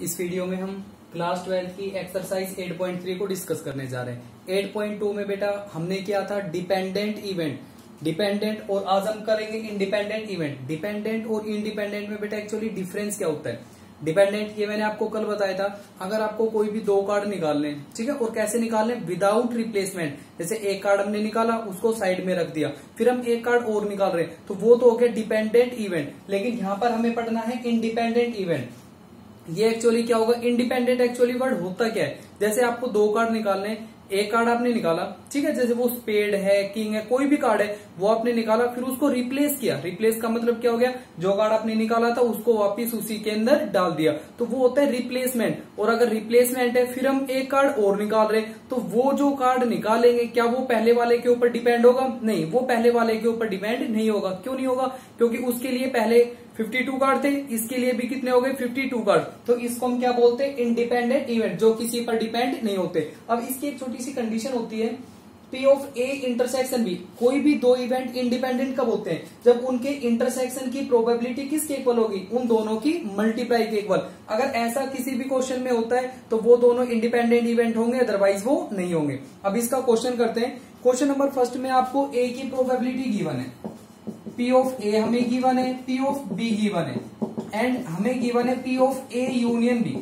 इस वीडियो में हम क्लास 12 की एक्सरसाइज 8.3 को डिस्कस करने जा रहे हैं। 8.2 में बेटा हमने किया था डिपेंडेंट इवेंट, डिपेंडेंट, और आज हम करेंगे इंडिपेंडेंट इवेंट। डिपेंडेंट और इंडिपेंडेंट में बेटा एक्चुअली डिफरेंस क्या होता है। डिपेंडेंट ये मैंने आपको कल बताया था, अगर आपको कोई भी दो कार्ड निकालने, ठीक है, और कैसे निकालने, विदाउट रिप्लेसमेंट। जैसे एक कार्ड हमने निकाला, उसको साइड में रख दिया, फिर हम एक कार्ड और निकाल रहे हैं, तो वो तो हो गया डिपेंडेंट इवेंट। लेकिन यहाँ पर हमें पढ़ना है इंडिपेंडेंट इवेंट। ये एक्चुअली क्या होगा, इंडिपेंडेंट एक्चुअली वर्ड होता क्या है। जैसे आपको दो कार्ड निकालने, एक कार्ड आपने निकाला, ठीक है, जैसे वो स्पेड है, किंग है, कोई भी कार्ड है, वो आपने निकाला, फिर उसको रिप्लेस किया। रिप्लेस का मतलब क्या हो गया, जो कार्ड आपने निकाला था उसको वापस उसी के अंदर डाल दिया, तो वो होता है रिप्लेसमेंट। और अगर रिप्लेसमेंट है, फिर हम एक कार्ड और निकाल रहे, तो वो जो कार्ड निकालेंगे क्या वो पहले वाले के ऊपर डिपेंड होगा? नहीं, वो पहले वाले के ऊपर डिपेंड नहीं होगा। क्यों नहीं होगा? क्योंकि उसके लिए पहले 52 कार्ड थे, इसके लिए भी कितने हो गए, 52 कार्ड। तो इसको हम क्या बोलते हैं, इंडिपेंडेंट इवेंट, जो किसी पर डिपेंड नहीं होते। अब इसकी एक छोटी सी कंडीशन होती है, P of A intersection B। कोई भी दो इवेंट इंडिपेंडेंट कब होते हैं, जब उनके इंटरसेक्शन की प्रोबेबिलिटी किसके इक्वल होगी, उन दोनों की मल्टीप्लाई के इक्वल। अगर ऐसा किसी भी क्वेश्चन में होता है तो वो दोनों इंडिपेंडेंट इवेंट होंगे, अदरवाइज वो नहीं होंगे। अब इसका क्वेश्चन करते हैं। क्वेश्चन नंबर फर्स्ट में आपको A की प्रोबेबिलिटी गिवन है, P ऑफ A हमें गिवन है, P ऑफ B गिवन है, एंड हमें गिवन है P of A union B।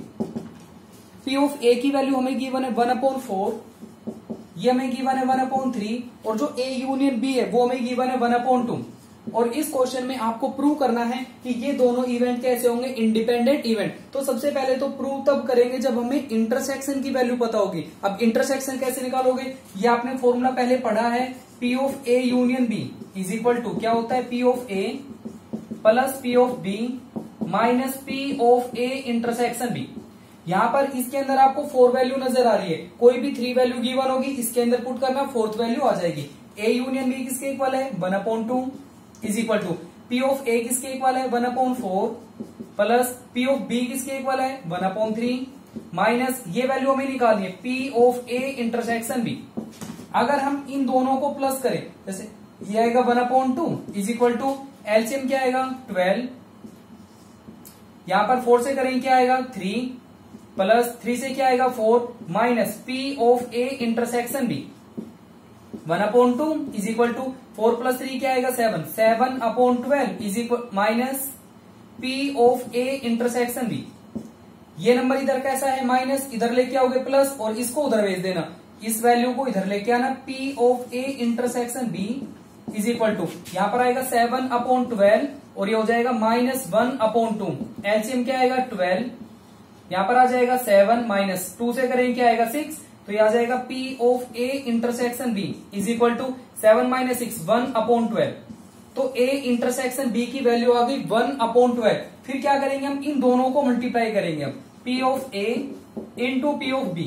P of A की वैल्यू हमें गिवन है 1/4, ये हमें गिवन है 1/3, और जो A यूनियन B है वो हमें गिवन है 1/2। और इस क्वेश्चन में आपको प्रूव करना है कि ये दोनों इवेंट कैसे होंगे, इंडिपेंडेंट इवेंट। तो सबसे पहले तो प्रूव तब करेंगे जब हमें इंटरसेक्शन की वैल्यू पता होगी। अब इंटरसेक्शन कैसे निकालोगे, ये आपने फॉर्मूला पहले पढ़ा है, P of A union B is equal to क्या होता है, P of A plus P of B minus P of A intersection B। यहां पर इसके अंदर आपको 4 वैल्यू नजर आ रही है, कोई भी 3 वैल्यू गिवन होगी, इसके अंदर पुट करना, 4th वैल्यू आ जाएगी। A यूनियन B किसके इक्वल है, 1/2 is equal to P of A किसके इक्वल है, 1/4 प्लस P ऑफ B किसके इक्वल है, 1/3 माइनस ये वैल्यू हमें निकालनी है P of A intersection B। अगर हम इन दोनों को प्लस करें, जैसे ये आएगा 1/2 इज इक्वल टू एलसीएम क्या आएगा 12, यहां पर 4 से करेंगे क्या आएगा 3 प्लस 3 से क्या आएगा 4 minus P of A intersection B 1/2 is equal to 4 plus 3 क्या आएगा 7, 7/12 is equal minus P of A intersection B। ये नंबर इधर कैसा है माइनस, इधर लेके आओगे प्लस, और इसको उधर भेज देना, इस वैल्यू को इधर लेके आना, P of A intersection B is equal to यहां पर आएगा 7/12 और ये हो जाएगा माइनस 1/2। एलसीएम क्या आएगा 12, यहां पर आ जाएगा 7 माइनस 2 से करेंगे क्या आएगा 6, तो ये आ जाएगा P of A intersection B is equal to 7 minus 6 1/12। तो A इंटरसेक्शन B की वैल्यू आ गई 1/12। फिर क्या करेंगे, हम इन दोनों को मल्टीप्लाई करेंगे, अब P of A into P of B,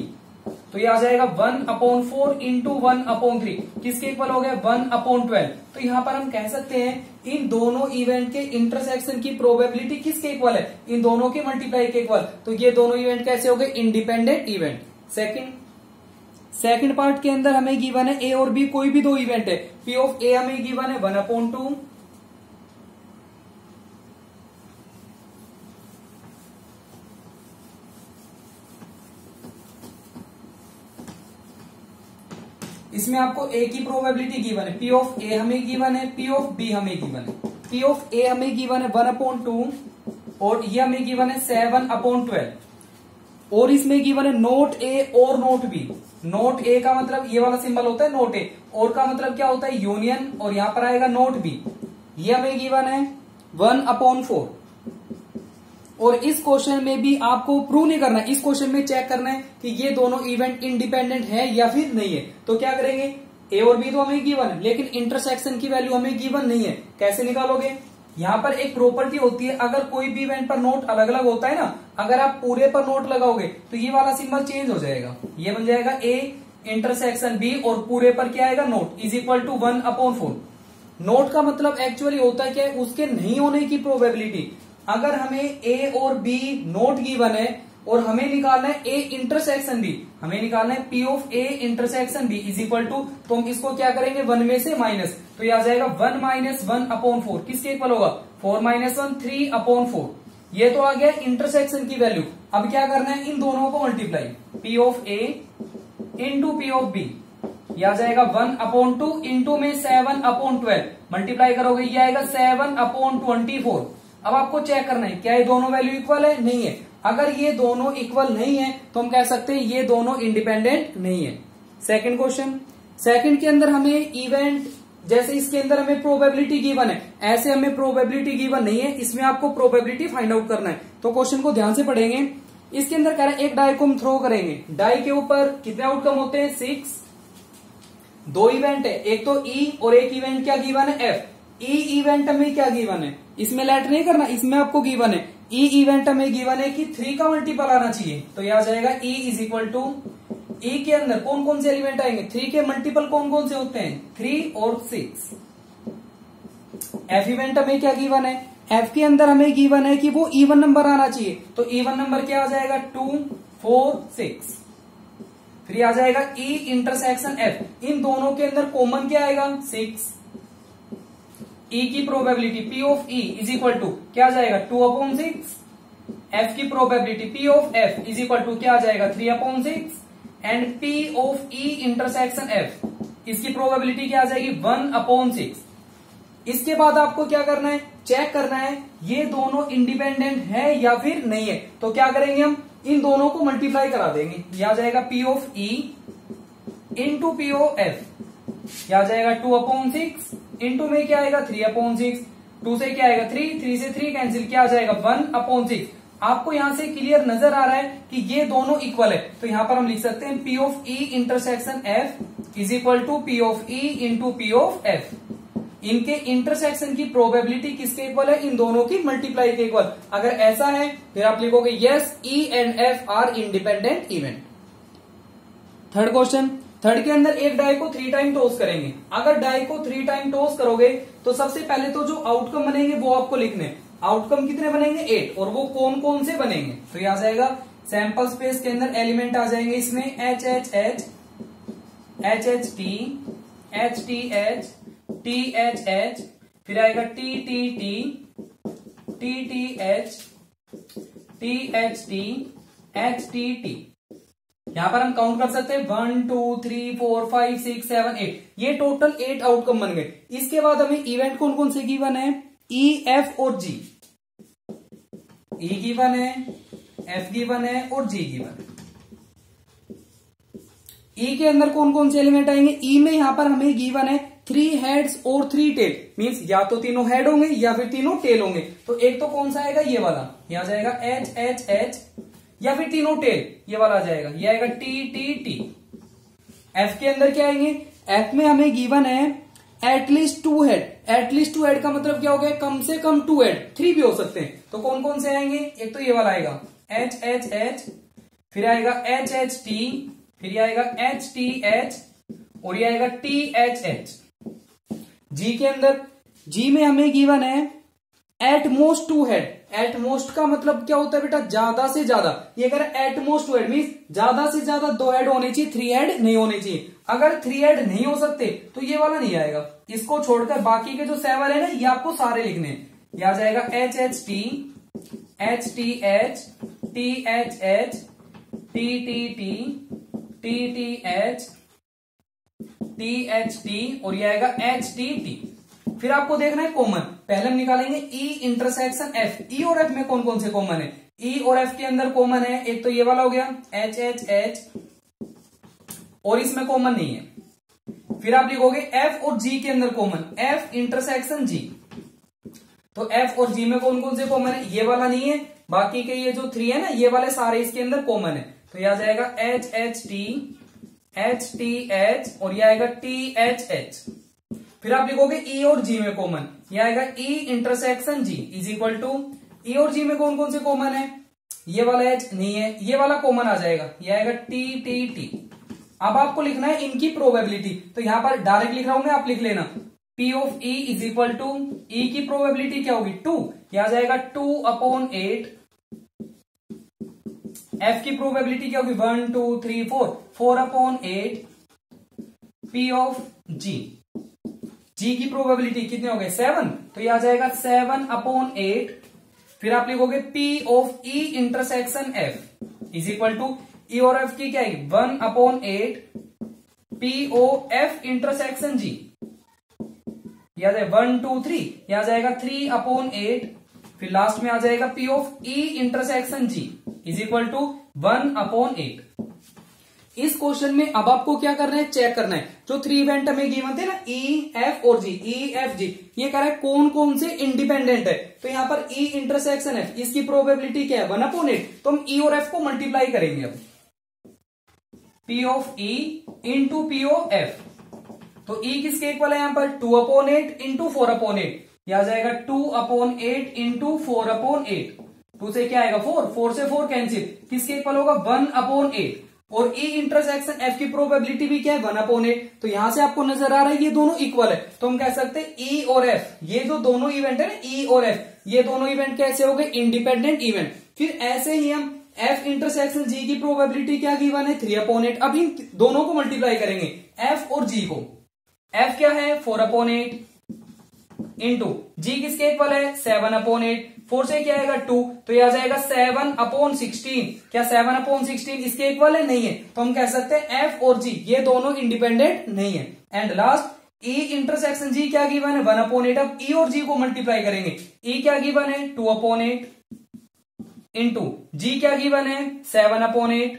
तो ये आ जाएगा 1/4 इंटू 1/3 किसके इक्वल हो गया 1/12। तो यहां पर हम कह सकते हैं इन दोनों इवेंट के इंटरसेक्शन की प्रोबेबिलिटी किसके इक्वल है, इन दोनों के मल्टीप्लाई के इक्वल। तो ये दोनों इवेंट कैसे हो गए, इंडिपेंडेंट इवेंट। सेकंड पार्ट के अंदर हमें गिवन है A और B, कोई भी दो इवेंट है, P ऑफ A हमें गिवन है 1/2 इसमें आपको A की प्रोबेबिलिटी गिवन है, P ऑफ A हमें गिवन है, P ऑफ B हमें गिवन है। P ऑफ A हमें गिवन है 1/2 और ये हमें गिवन है 7/12, और इसमें गिवन है नोट A और नोट B। नोट A का मतलब ये वाला सिंबल होता है नोट A, और का मतलब क्या होता है यूनियन, और यहां पर आएगा नोट B। ये हमें गिवन है 1/4। और इस क्वेश्चन में भी आपको प्रूव नहीं करना, इस क्वेश्चन में चेक करना है कि ये दोनों इवेंट इंडिपेंडेंट है या फिर नहीं है। तो क्या करेंगे, A और B तो हमें गिवन है, लेकिन इंटरसेक्शन की वैल्यू हमें गिवन नहीं है, कैसे निकालोगे। यहां पर एक प्रॉपर्टी होती है, अगर कोई भी इवेंट पर नोट अलग अलग होता है ना, अगर आप पूरे पर नोट लगाओगे तो ये वाला सिंबल चेंज हो जाएगा, ये बन जाएगा A इंटरसेक्शन B और पूरे पर क्या आएगा not is equal to 1/4। Not का मतलब एक्चुअली होता है क्या, उसके नहीं होने की प्रोबेबिलिटी। अगर हमें A और B नोट गिवन है और हमें निकालना है A इंटरसेक्शन B, हमें निकालना है P of A intersection B is equal to, तो हम इसको क्या करेंगे 1 में से माइनस, तो ये आ जाएगा 1 माइनस 1/4 किसके इक्वल होगा 4 माइनस 1 3/4। ये तो आ गया इंटरसेक्शन की वैल्यू। अब क्या करना है, इन दोनों को multiply, P of A into P of B, यह आ जाएगा 1/2 इंटू में 7/12 मल्टीप्लाई करोगे, ये आएगा 7/24। अब आपको चेक करना है क्या ये दोनों वैल्यू इक्वल है, नहीं है। अगर ये दोनों इक्वल नहीं है तो हम कह सकते हैं ये दोनों इंडिपेंडेंट नहीं है। सेकंड क्वेश्चन, सेकंड के अंदर हमें इवेंट, जैसे इसके अंदर हमें प्रोबेबिलिटी गिवन है, ऐसे हमें प्रोबेबिलिटी गिवन नहीं है, इसमें आपको प्रोबेबिलिटी फाइंड आउट करना है। तो क्वेश्चन को ध्यान से पढ़ेंगे। इसके अंदर कह रहा है एक डाई को हम थ्रो करेंगे, डाई के ऊपर कितने आउटकम होते हैं, 6। दो इवेंट है, एक तो ई और एक इवेंट क्या गिवन है, एफ। ई इवेंट में क्या गिवन है, इसमें लेट नहीं करना, इसमें आपको गिवन है ई इवेंट में गिवन है कि 3 का मल्टीपल आना चाहिए। तो यह आ जाएगा ई इज इक्वल टू, ई के अंदर कौन कौन से एलिमेंट आएंगे, 3 के मल्टीपल कौन कौन से होते हैं, 3 और 6। एफ इवेंट में क्या गिवन है, एफ के अंदर हमें गिवन है कि वो इवन नंबर आना चाहिए। तो इवन नंबर क्या आ जाएगा, 2, 4, 6। फिर आ जाएगा ई इंटरसेक्शन एफ, इन दोनों के अंदर कॉमन क्या आएगा, 6। ई की probability P of E is equal to क्या आ जाएगा, 2/6। एफ की probability P of F is equal to क्या आ जाएगा, 3/6। And P of E intersection F, इसकी प्रोबेबिलिटी क्या आ जाएगी, 1/6। इसके बाद आपको क्या करना है, चेक करना है ये दोनों इंडिपेंडेंट है या फिर नहीं है। तो क्या करेंगे, हम इन दोनों को मल्टीप्लाई करा देंगे, यह आ जाएगा P of E into P of F, यह आ जाएगा 2/6 इंटू में क्या आएगा, 3/6। 2 से क्या आएगा 3, 3 से 3 कैंसिल, क्या आ जाएगा 1/6। आपको यहां से क्लियर नजर आ रहा है कि ये दोनों इक्वल है, तो यहां पर हम लिख सकते हैं P of E intersection F is equal to P of E into P of F. इनके इंटरसेक्शन की प्रोबेबिलिटी किसके इक्वल है, इन दोनों की मल्टीप्लाई के इक्वल। अगर ऐसा है फिर आप लिखोगे yes E and F R independent event. Third question, third के अंदर एक डाई को 3 टाइम टॉस करेंगे। अगर डाई को 3 टाइम टॉस करोगे तो सबसे पहले तो जो आउटकम बनेंगे वो आपको लिखने, आउटकम कितने बनेंगे, 8, और वो कौन कौन से बनेंगे। तो ये आ जाएगा सैंपल स्पेस के अंदर एलिमेंट आ जाएंगे इसमें H H H, H H T, H T H, T H H, फिर आएगा T T T, T T H, T H T, H T T. यहां पर हम काउंट कर सकते हैं 1 2 3 4 5 6 7 8, ये टोटल 8 आउटकम बन गए। इसके बाद हमें इवेंट कौन कौन से गिवन है, ई एफ और जी। ई गिवन है, एफ गिवन है और जी गिवन है। ई के अंदर कौन कौन से एलिमेंट आएंगे, ई में यहां पर हमें गिवन है 3 हेड्स और 3 टेल, मींस या तो तीनों हेड होंगे या फिर तीनों टेल होंगे। तो एक तो कौन सा आएगा, ये वाला, ये आ जाएगा एच एच एच, या फिर तीनों टेल, ये वाला आ जाएगा, ये आएगा टी टी टी। एफ के अंदर क्या आएंगे, एफ में हमें गिवन है एटलीस्ट 2 हेड। एटलीस्ट 2 हेड का मतलब क्या हो गया, कम से कम 2 हेड, 3 भी हो सकते हैं। तो कौन कौन से आएंगे, एक तो ये वाला आएगा एच एच एच, फिर आएगा एच एच टी, फिर ये आएगा एच टी एच, और ये आएगा टी एच एच। जी के अंदर, जी में हमें गिवन है at most 2 head. At most का मतलब क्या होता है बेटा, ज्यादा से ज्यादा। ये कह रहा है एट मोस्ट 2 हेड मीन ज्यादा से ज्यादा 2 हेड होने चाहिए, 3 हेड नहीं होने चाहिए। अगर 3 हेड नहीं हो सकते तो ये वाला नहीं आएगा। इसको छोड़कर बाकी के जो 7 है ना, ये आपको सारे लिखने हैं। ये आ जाएगा H H T, H T H, T H H, T T T, T T H, T H T, और ये आएगा एच टी टी। फिर आपको देखना है कॉमन, पहले हम निकालेंगे ई इंटरसेक्शन एफ। ई और एफ में कौन कौन से कॉमन है, ई और एफ के अंदर कॉमन है एक तो ये वाला हो गया एच एच एच, और इसमें कॉमन नहीं है। फिर आप लिखोगे एफ और जी के अंदर कॉमन, एफ इंटरसेक्शन जी। तो एफ और जी में कौन कौन से कॉमन है, ये वाला नहीं है, बाकी के ये जो 3 है ना, ये वाले सारे इसके अंदर कॉमन है। तो ये आ जाएगा H H T, H T H, और ये आएगा टी एच एच। फिर आप लिखोगे ई और जी में कॉमन, ये आएगा E intersection G is equal to, E और जी में कौन कौन से कॉमन है, ये वाला एच नहीं है, ये वाला कॉमन आ जाएगा, ये आएगा टी टी टी। अब आपको लिखना है इनकी प्रोबेबिलिटी। तो यहां पर डायरेक्ट लिख रहा हूं मैं, आप लिख लेना P of E is equal to, E की प्रोबेबिलिटी क्या होगी 2, यह आ जाएगा 2/8। एफ की प्रोबेबिलिटी क्या होगी 1 2 3 4, 4/8। पी ऑफ जी, जी की प्रोबेबिलिटी कितने हो गए 7, तो ये आ जाएगा 7/8। फिर आप लिखोगे P of E intersection F is equal to E और F की क्या है 1/8 P O F intersection G, याद है 1 2 3, यहां जाएगा 3/8, फिर लास्ट में आ जाएगा P of E intersection G is equal to 1/8। इस क्वेश्चन में अब आपको क्या करना है, चेक करना है जो 3 इवेंट हमें गिवन थे ना E F और G, E F G, ये कह रहा है कौन कौन से इंडिपेंडेंट है। तो यहां पर E इंटरसेक्शन F, इसकी प्रोबेबिलिटी क्या है 1/8, तो हम E और F को मल्टीप्लाई करेंगे। अब P of E into P of F, तो E किसके इक्वल है यहां पर 2/8 इंटू 4/8, यह आ जाएगा 2/8 इंटू 4/8, 2 से क्या आएगा 4, 4 से 4 कैंसिल, किसके इक्वल होगा 1/8, और E इंटरसेक्शन F की प्रोबेबिलिटी भी क्या है 1/8, तो यहां से आपको नजर आ रहा है ये दोनों इक्वल है, तो हम कह सकते हैं E और F, ये जो दोनों इवेंट है ना E और F, ये दोनों इवेंट कैसे हो गए इंडिपेंडेंट इवेंट। फिर ऐसे ही हम F इंटरसेक्शन G की प्रोबेबिलिटी क्या गिवन है 3/8, अब इन दोनों को मल्टीप्लाई करेंगे F और G को। F क्या है 4/8 इंटू G किसके इक्वल है 7/8, 4 से क्या आएगा 2, तो यह आ जाएगा 7/16, क्या 7/16 इसके इक्वल है नहीं है, तो हम कह सकते हैं F और G ये दोनों इंडिपेंडेंट नहीं है। And last E intersection G क्या गिवन है 1/8, अब E और G को मल्टीप्लाई करेंगे, E क्या गिवन है 2/8 इंटू G क्या गिवन है 7/8,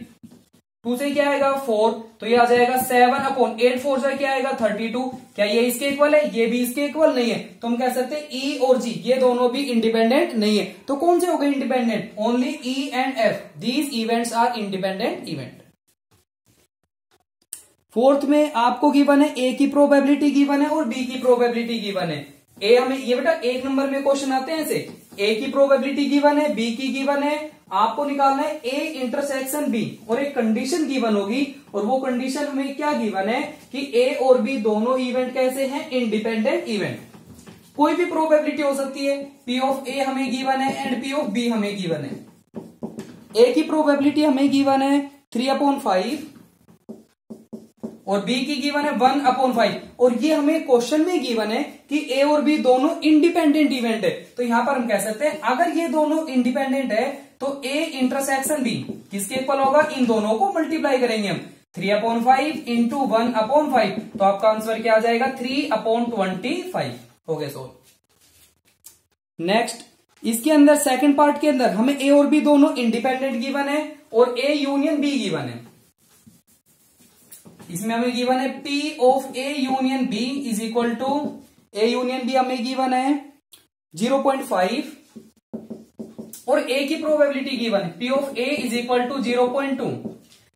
2 से क्या आएगा 4, तो ये आ जाएगा 7/8, 4 से क्या आएगा 32, क्या ये इसके इक्वल है, ये भी इसके इक्वल नहीं है, तो हम कह सकते हैं E और G ये दोनों भी इंडिपेंडेंट नहीं है। तो कौन से हो गए independent, only E and F, these events are independent event. Fourth में आपको गिवन है A की प्रोबेबिलिटी गिवन है और B की प्रोबेबिलिटी गिवन है। A हमें ये बेटा 1 नंबर में क्वेश्चन आते हैं ऐसे, A की प्रोबेबिलिटी गिवन है, B की गिवन है, आपको निकालना है A इंटरसेक्शन B, और एक कंडीशन गिवन होगी, और वो कंडीशन हमें क्या गिवन है कि A और B दोनों इवेंट कैसे हैं इंडिपेंडेंट इवेंट। कोई भी प्रोबेबिलिटी हो सकती है, P ऑफ A हमें गिवन है एंड P ऑफ B हमें गिवन है। A की प्रोबेबिलिटी हमें गिवन है 3/5 और B की गिवन है 1/5, और ये हमें क्वेश्चन में गिवन है कि A और B दोनों इंडिपेंडेंट इवेंट है। तो यहां पर हम कह सकते हैं अगर ये दोनों इंडिपेंडेंट है तो A इंटरसेक्शन B किसके इक्वल होगा, इन दोनों को मल्टीप्लाई करेंगे हम 3/5 इंटू 1/5, तो आपका आंसर क्या आ जाएगा 3/25 हो गया। सो नेक्स्ट इसके अंदर सेकंड पार्ट के अंदर हमें A और B दोनों इंडिपेंडेंट गिवन है और A यूनियन B गिवन है। इसमें हमें गिवन है P of A union B is equal to A union B हमें गिवन है 0.5 और A की प्रोबेबिलिटी गिवन है P of A is equal to 0.2,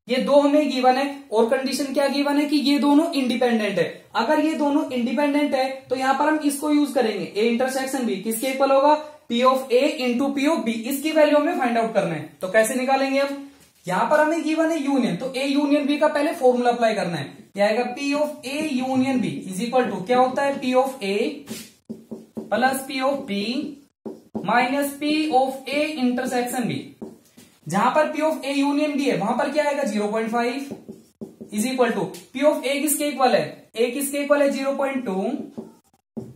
ये दो हमें गिवन है, और कंडीशन क्या गिवन है कि ये दोनों इंडिपेंडेंट है। अगर ये दोनों इंडिपेंडेंट है तो यहां पर हम इसको यूज करेंगे A इंटरसेक्शन B किसके इक्वल होगा P of A into P of B, इसकी वैल्यू हमें फाइंड आउट करना है। तो कैसे निकालेंगे हम, यहां पर हमें गिवन है यूनियन, तो A यूनियन B का पहले फॉर्मूला अप्लाई करना है, क्या आएगा P of A union B is equal to क्या होता है P of A plus P of B minus P of A intersection B। जहां पर P of A union B है वहां पर क्या आएगा 0.5 is equal to P of A किसके इक्वल है, A किसके इक्वल है 0.2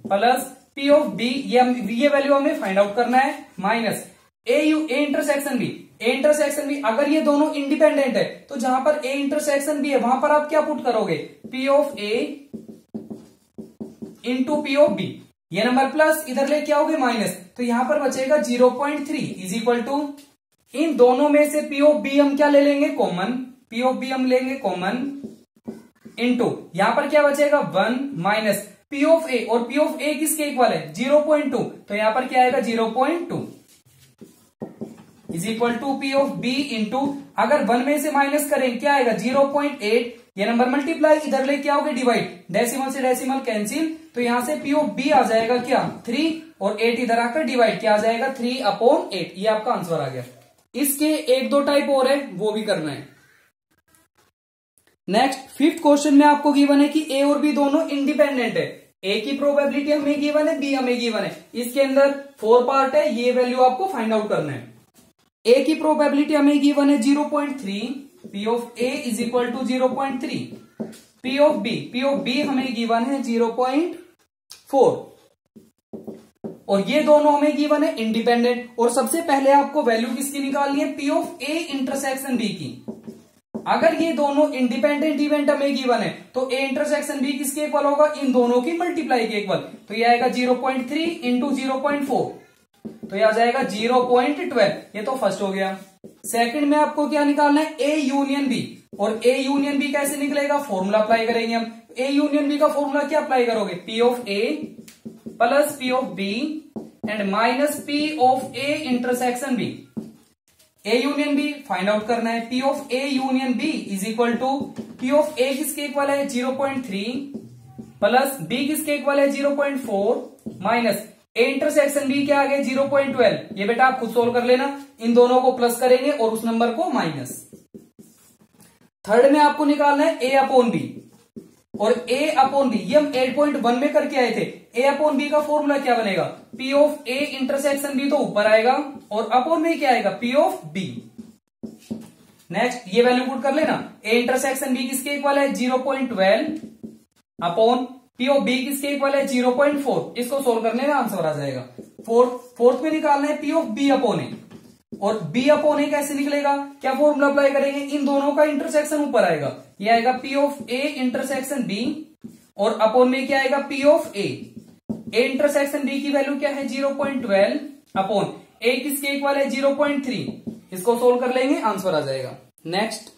प्लस P ऑफ B, ये वैल्यू हमें फाइंड आउट करना है, minus A intersection B, A intersection B, अगर ये दोनों इंडिपेंडेंट है तो जहां पर A इंटरसेक्शन B है वहां पर आप क्या पुट करोगे P of A into P of B, ये नंबर प्लस इधर ले क्या होगे माइनस, तो यहां पर बचेगा 0.3 इज इक्वल टू, इन दोनों में से P ऑफ B हम क्या ले लेंगे कॉमन, P ऑफ B हम लेंगे कॉमन इंटू यहां पर क्या बचेगा 1 माइनस P ऑफ A, और P ऑफ A किसके इक्वल है 0.2, तो यहां पर क्या आएगा 0.2 is equal to P of B into, अगर 1 में से माइनस करें क्या आएगा 0.8, ये नंबर मल्टीप्लाई इधर ले क्या होगा डिवाइड, डेसिमल से डेसिमल कैंसिल, तो यहां से P ऑफ B आ जाएगा क्या 3 और 8 इधर आकर डिवाइड, क्या आ जाएगा 3/8, ये आपका आंसर आ गया। इसके एक दो टाइप और है वो भी करना है। नेक्स्ट फिफ्थ क्वेश्चन में आपको गिवन है कि A और B दोनों इंडिपेंडेंट है, A की प्रोबेबिलिटी हमें गिवन है B हमें गिवन है, इसके अंदर 4 पार्ट है, ये वैल्यू आपको फाइंड आउट करना है। A की प्रोबेबिलिटी हमें गिवन है 0.3, P of A is equal to 0.3, P of B हमें गिवन है 0.4, और ये दोनों हमें गिवन है इंडिपेंडेंट, और सबसे पहले आपको वैल्यू किसकी निकालनी है, P of A intersection B की। अगर ये दोनों इंडिपेंडेंट इवेंट हमें गिवन है तो ए इंटरसेक्शन बी किसके इक्वल होगा, इन दोनों की मल्टीप्लाई के इक्वल। तो ये आएगा 0.3 इंटू 0.4, तो ये आ जाएगा 0.12। ये तो फर्स्ट हो गया। सेकंड में आपको क्या निकालना है, ए यूनियन बी। और ए यूनियन बी कैसे निकलेगा, फॉर्मूला अप्लाई करेंगे हम। ए यूनियन बी का फॉर्मूला क्या अप्लाई करोगे, P of A plus P of B and minus P of A intersection B. A union B find out करना है। P of A union B is equal to P of A किसके equal है 0.3 plus B किसके equal है 0.4 minus ए intersection B क्या आ गया 0.12। ये बेटा आप खुद सोल्व कर लेना, इन दोनों को प्लस करेंगे और उस नंबर को माइनस। थर्ड में आपको निकालना है ए अपॉन बी, और ए अपॉन बी ये हम 8.1 में करके आए थे। ए अपॉन बी का फॉर्मूला क्या बनेगा, P of A intersection B तो ऊपर आएगा और अपॉन में क्या आएगा, पी ऑफ बी। नेक्स्ट ये वैल्यू पुट कर लेना, ए इंटरसेक्शन बी किसके इक्वल है 0.12 अपॉन पी ऑफ बी किसके इक्वल है 0.4। इसको सोल्व करने में आंसर आ जाएगा। फोर्थ में निकालना है पी ऑफ बी अपॉन ए, और बी अपॉन ए कैसे निकलेगा, क्या फॉर्मूला अप्लाई करेंगे, इन दोनों का इंटरसेक्शन ऊपर आएगा। ये आएगा P of A intersection B और अपॉन में क्या आएगा, P of A. A intersection B की वैल्यू क्या है 0.12 अपॉन ए किसके इक्वल है 0.3। इसको सोल्व कर लेंगे, आंसर आ जाएगा। नेक्स्ट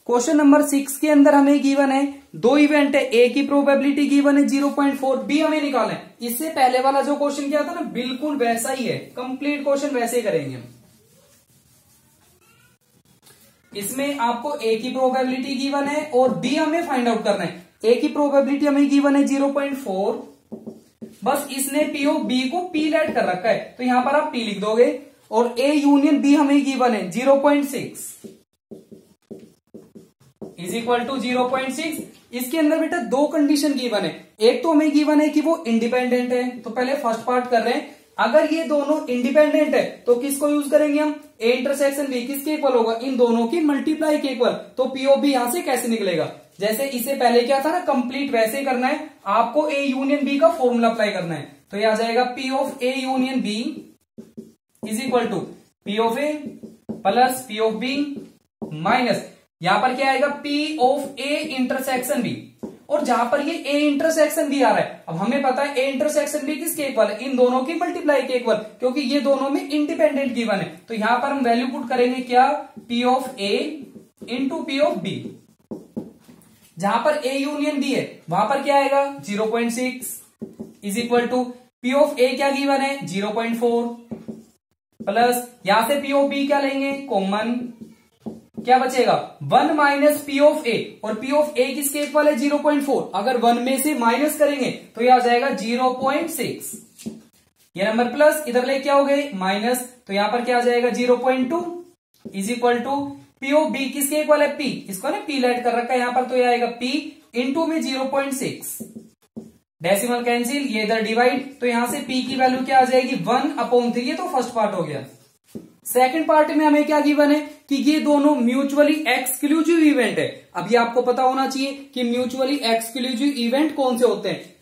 क्वेश्चन नंबर 6 के अंदर हमें गिवन है दो इवेंट है, ए की प्रोबेबिलिटी गिवन है 0.4, बी हमें निकालना है। इससे पहले वाला जो क्वेश्चन किया था ना बिल्कुल वैसा ही है, कंप्लीट क्वेश्चन वैसे ही करेंगे हम। इसमें आपको ए की प्रोबेबिलिटी गिवन है और बी हमें फाइंड आउट करना है। ए की प्रोबेबिलिटी हमें गिवन है 0.4, बस इसने पी ऑफ बी को पी लेट कर रखा है तो यहां पर आप पी लिख दोगे, और ए यूनियन बी हमें गिवन है 0.6 इज इक्वल टू 0.6। इसके अंदर बेटा दो कंडीशन गिवन है, एक तो हमें गिवन है कि वो इंडिपेंडेंट है, तो पहले फर्स्ट पार्ट कर रहे हैं। अगर ये दोनों इंडिपेंडेंट है तो किसको यूज करेंगे हम, ए इंटरसेक्शन बी किसके इक्वल होगा, इन दोनों की मल्टीप्लाई के इक्वल। तो पी ऑफ बी यहां से कैसे निकलेगा, जैसे इससे पहले क्या था ना कंप्लीट वैसे करना है। आपको ए यूनियन बी का फॉर्मूला अप्लाई करना है, तो ये आ जाएगा P of A union B is equal to P of A plus P of B minus यहां पर क्या आएगा P of A intersection B, और जहां पर ये ए इंटरसेक्शन बी आ रहा है, अब हमें पता है ए इंटरसेक्शन बी किसके इक्वल है, इन दोनों की मल्टीप्लाई के इक्वल, क्योंकि ये दोनों में इंडिपेंडेंट गिवन है। तो यहां पर हम वैल्यू पुट करेंगे क्या, P of A into P of B. जहां पर ए यूनियन बी है वहां पर क्या आएगा 0.6 is equal to P of A क्या गिवन है 0.4 प्लस यहां से पी ऑफ बी क्या लेंगे कॉमन, क्या बचेगा 1 माइनस पी ऑफ ए, और पी ऑफ ए किसके इक्वल है 0.4। अगर 1 में से माइनस करेंगे तो ये आ जाएगा 0.6। ये नंबर प्लस इधर ले क्या हो गए माइनस, तो यहां पर क्या आ जाएगा 0.2 is equal to P of B किसके इक्वल है पी, इसको ना पी लेट कर रखा है यहां पर, तो ये आएगा पी इंटू में 0.6 डेसिमल कैंसिल, ये इधर डिवाइड, तो यहां से पी की वैल्यू क्या आ जाएगी 1/3। ये तो फर्स्ट पार्ट हो गया। सेकंड पार्ट में हमें क्या गिवन है कि ये दोनों म्यूचुअली एक्सक्लूसिव इवेंट है। अब ये आपको पता होना चाहिए कि म्यूचुअली एक्सक्लूसिव इवेंट कौन से होते हैं।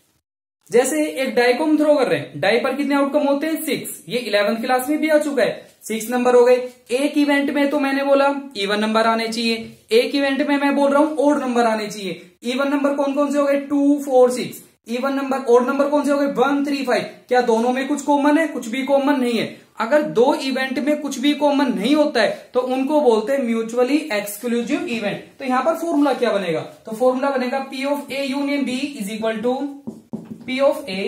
जैसे एक डाई को हम थ्रो कर रहे हैं, डाई पर कितने आउटकम होते हैं 6, ये 11th क्लास में भी आ चुका है, 6 नंबर हो गए। एक इवेंट में तो मैंने बोला इवन नंबर आने चाहिए, एक इवेंट में मैं बोल रहा हूं ओड नंबर आने चाहिए। इवन नंबर कौन कौन से हो गए 2, 4, 6। इवन नंबर ओड नंबर कौन से हो गए 1, 3, 5। क्या दोनों में कुछ कॉमन है, कुछ भी कॉमन नहीं है। अगर दो इवेंट में कुछ भी कॉमन नहीं होता है तो उनको बोलते हैं म्यूचुअली एक्सक्लूसिव इवेंट। तो यहां पर फॉर्मूला क्या बनेगा, तो फॉर्मूला बनेगा P of A union B is equal to P of A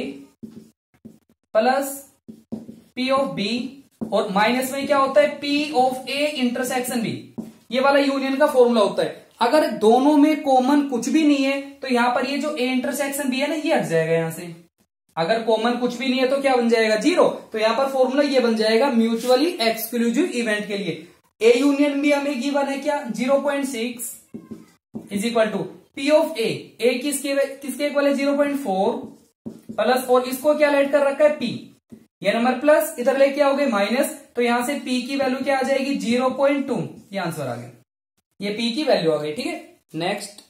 plus P of B, और माइनस में क्या होता है P of A intersection B. ये वाला यूनियन का फॉर्मूला होता है। अगर दोनों में कॉमन कुछ भी नहीं है तो यहां पर ये जो ए इंटरसेक्शन बी है ना ये हट जाएगा यहां से। अगर कॉमन कुछ भी नहीं है तो क्या बन जाएगा 0, तो यहां पर फॉर्मूला ये बन जाएगा म्यूचुअली एक्सक्लूसिव इवेंट के लिए। ए यूनियन बी हमें गिवन है क्या 0.6 is equal to P of A किसके इक्वल है 0.4 प्लस, और इसको क्या लेट कर रखा है पी, ये नंबर प्लस इधर लेके आओगे माइनस, तो यहां से पी की वैल्यू क्या आ जाएगी 0.2। ये आंसर आ गया, ये पी की वैल्यू आ गई। ठीक है, नेक्स्ट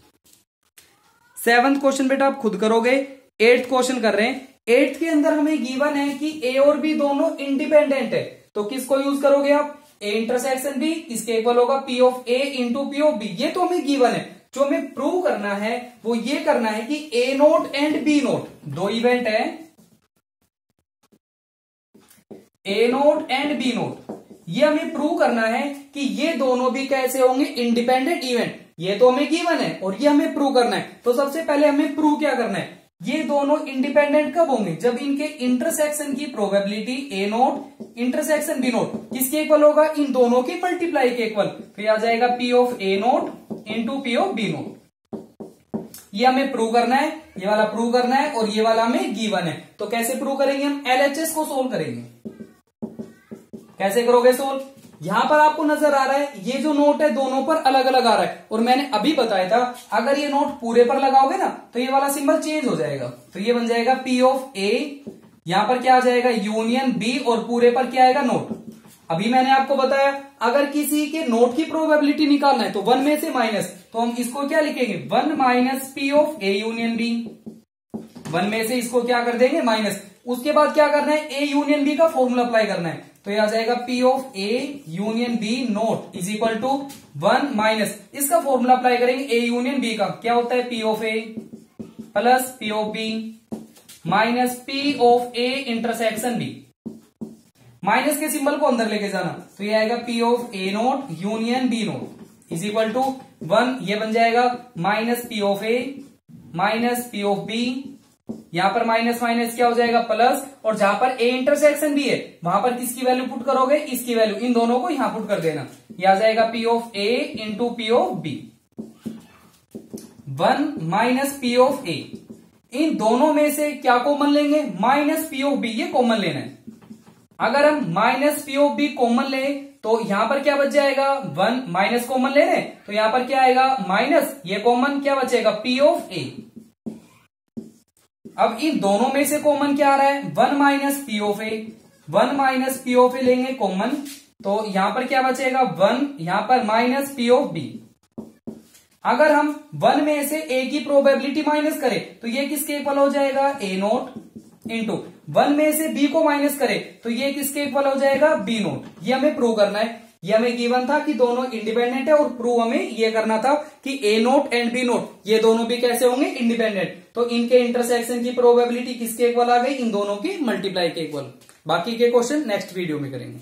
7th क्वेश्चन बेटा आप खुद करोगे। 8th क्वेश्चन कर रहे हैं। 8th के अंदर हमें गिवन है कि ए और बी दोनों इंडिपेंडेंट है, तो किसको यूज करोगे आप, ए इंटरसेक्शन बी, किसके इक्वल होगा, P of A into P of B. ये तो हमें गिवन है, जो हमें प्रूव करना है वो ये करना है कि ए नोट एंड बी नोट, दो इवेंट है, ए नोट एंड बी नोट, ये हमें प्रूव करना है कि ये दोनों भी कैसे होंगे, इंडिपेंडेंट इवेंट। ये तो हमें गिवन है और ये हमें प्रूव करना है। तो सबसे पहले हमें प्रूव क्या करना है, ये दोनों इंडिपेंडेंट कब होंगे, जब इनके इंटरसेक्शन की probability A not intersection B not किसके इक्वल होगा, इन दोनों के मल्टीप्लाई के इक्वल। तो ये आ जाएगा P of A not into P of B not. ये हमें प्रूव करना है, ये वाला प्रूव करना है और ये वाला हमें गिवन है। तो कैसे प्रूव करेंगे, हम एलएचएस को सोल्व करेंगे। कैसे करोगे सोल्व, यहां पर आपको नजर आ रहा है ये जो नोट है दोनों पर अलग अलग आ रहा है, और मैंने अभी बताया था अगर ये नोट पूरे पर लगाओगे ना तो ये वाला सिंबल चेंज हो जाएगा। तो ये बन जाएगा पी ऑफ ए, यहां पर क्या आ जाएगा यूनियन बी, और पूरे पर क्या आएगा नोट। अभी मैंने आपको बताया अगर किसी के नोट की प्रोबेबिलिटी निकालना है तो 1 में से माइनस, तो हम इसको क्या लिखेंगे, 1 minus P of A union B. 1 में से इसको क्या कर देंगे माइनस, उसके बाद क्या करना है, ए यूनियन बी का फॉर्मूला अप्लाई करना है। तो ये आ जाएगा P of A union B not is equal to 1 minus, इसका फॉर्मूला अप्लाई करेंगे ए यूनियन बी का, क्या होता है P of A plus P of B minus P of A intersection B. Minus के सिंबल को अंदर लेके जाना, तो ये आएगा P of A not union B not is equal to 1, ये बन जाएगा minus P of A minus P of B, यहां पर माइनस माइनस क्या हो जाएगा प्लस, और जहां पर ए इंटरसेक्शन भी है वहां पर किसकी वैल्यू पुट करोगे, इसकी वैल्यू, इन दोनों को यहां पुट कर देना। ये आ जाएगा P of A into P of B, 1 minus P of A. इन दोनों में से क्या कॉमन लेंगे, माइनस पी ऑफ बी, ये कॉमन लेना है। अगर हम minus P of B common ले तो यहां पर क्या बच जाएगा, 1 माइनस कॉमन ले रहे तो यहां पर क्या आएगा माइनस, ये कॉमन क्या बचेगा पी ऑफ ए। अब इन दोनों में से कॉमन क्या आ रहा है, 1 minus P of A, 1 minus P of A लेंगे कॉमन, तो यहां पर क्या बचेगा 1, यहां पर माइनस पी ऑफ बी। अगर हम 1 में से ए की प्रोबेबिलिटी माइनस करें तो ये किसके इक्वल हो जाएगा, ए नोट इंटू 1 में से बी को माइनस करें तो ये किसके इक्वल हो जाएगा, बी नोट। ये हमें प्रूव करना है, ये हमें गिवन था कि दोनों इंडिपेंडेंट है, और प्रूव हमें ये करना था कि ए नोट एंड बी नोट ये दोनों भी कैसे होंगे, इंडिपेंडेंट। तो इनके इंटरसेक्शन की प्रोबेबिलिटी किसके इक्वल आ गई, इन दोनों की मल्टीप्लाई के इक्वल। बाकी के क्वेश्चन नेक्स्ट वीडियो में करेंगे।